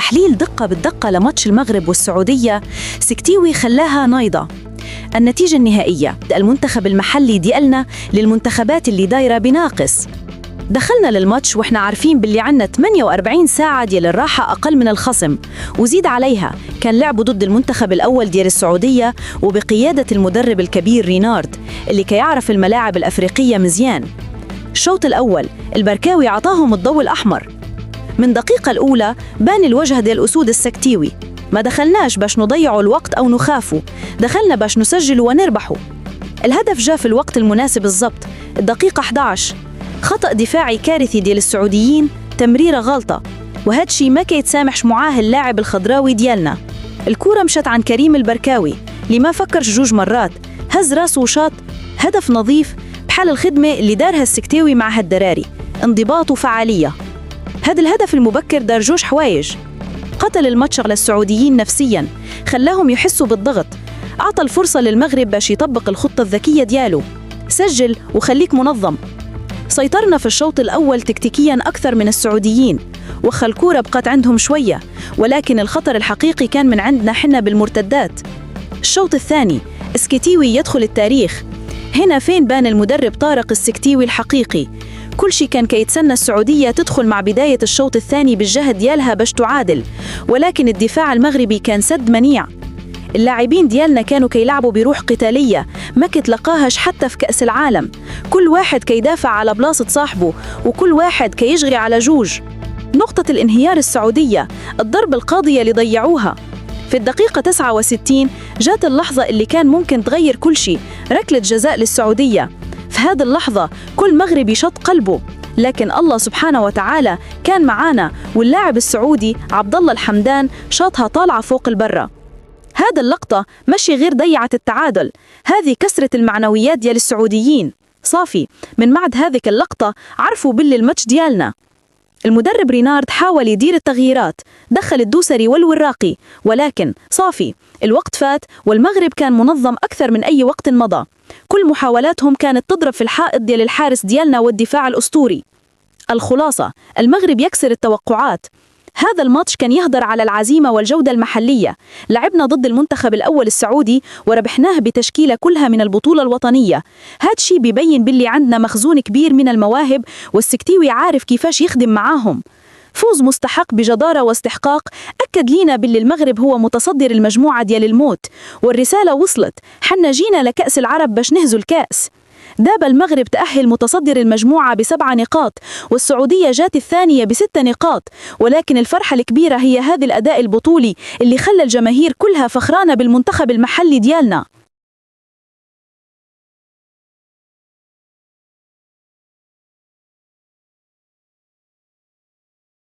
تحليل دقة بالدقة لماتش المغرب والسعودية، سكتيوي خلاها نايضة. النتيجة النهائية: المنتخب المحلي ديالنا للمنتخبات اللي دايرة بناقص. دخلنا للماتش وإحنا عارفين باللي عنا 48 ساعة ديال الراحة أقل من الخصم، وزيد عليها كان لعبوا ضد المنتخب الأول ديال السعودية وبقيادة المدرب الكبير رينارد اللي كيعرف الملاعب الأفريقية مزيان. الشوط الأول البركاوي عطاهم الضوء الأحمر. من دقيقة الأولى بان الوجه ديال أسود السكتيوي. ما دخلناش باش نضيعوا الوقت أو نخافوا، دخلنا باش نسجلوا ونربحوا. الهدف جاء في الوقت المناسب بالضبط، الدقيقة 11. خطأ دفاعي كارثي ديال السعوديين، تمريرة غلطة، وهذا الشيء ما كيتسامحش معاه اللاعب الخضراوي ديالنا. الكرة مشت عن كريم البركاوي اللي ما فكرش 2 مرات، هز راسه وشاط. هدف نظيف بحال الخدمة اللي دارها السكتيوي مع هالدراري، انضباط وفعالية. هذا الهدف المبكر دار 2 حوايج: قتل الماتش على السعوديين نفسياً، خلاهم يحسوا بالضغط، أعطى الفرصة للمغرب باش يطبق الخطة الذكية دياله، سجل وخليك منظم. سيطرنا في الشوط الأول تكتيكياً أكثر من السعوديين، وخا الكورة بقت عندهم شوية، ولكن الخطر الحقيقي كان من عندنا حنا بالمرتدات. الشوط الثاني السكتيوي يدخل التاريخ. هنا فين بان المدرب طارق السكتيوي الحقيقي. كل شيء كان كيتسنى السعودية تدخل مع بداية الشوط الثاني بالجهد ديالها باش تعادل، ولكن الدفاع المغربي كان سد منيع. اللاعبين ديالنا كانوا كيلعبوا بروح قتالية ما كتلقاهاش حتى في كأس العالم، كل واحد كيدافع على بلاصة صاحبه وكل واحد كيجري على 2. نقطة الانهيار السعودية، الضربة القاضية اللي ضيعوها. في الدقيقة 69 جات اللحظة اللي كان ممكن تغير كل شيء، ركلة جزاء للسعودية. في هذه اللحظة كل مغربي شط قلبه، لكن الله سبحانه وتعالى كان معانا، واللاعب السعودي عبد الله الحمدان شاطها طالعة فوق البرة. هذا اللقطة مشي غير ضيعت التعادل، هذه كسرت المعنويات ديال السعوديين. صافي من بعد هذيك اللقطة عرفوا باللي الماتش ديالنا. المدرب رينارد حاول يدير التغييرات، دخل الدوسري والوراقي، ولكن صافي الوقت فات والمغرب كان منظم أكثر من أي وقت مضى. كل محاولاتهم كانت تضرب في الحائط ديال الحارس ديالنا والدفاع الأسطوري. الخلاصة: المغرب يكسر التوقعات. هذا الماتش كان يهدر على العزيمة والجودة المحلية. لعبنا ضد المنتخب الأول السعودي وربحناه بتشكيلة كلها من البطولة الوطنية. هاد شي بيبين باللي عندنا مخزون كبير من المواهب، والسكتيوي عارف كيفاش يخدم معاهم. فوز مستحق بجدارة واستحقاق، أكد لينا باللي المغرب هو متصدر المجموعة ديال الموت، والرسالة وصلت. حنا جينا لكأس العرب باش نهزوا الكأس. داب المغرب تأهل متصدر المجموعة ب7 نقاط، والسعودية جات الثانية ب6 نقاط، ولكن الفرحة الكبيرة هي هذا الأداء البطولي اللي خلى الجماهير كلها فخرانة بالمنتخب المحلي ديالنا.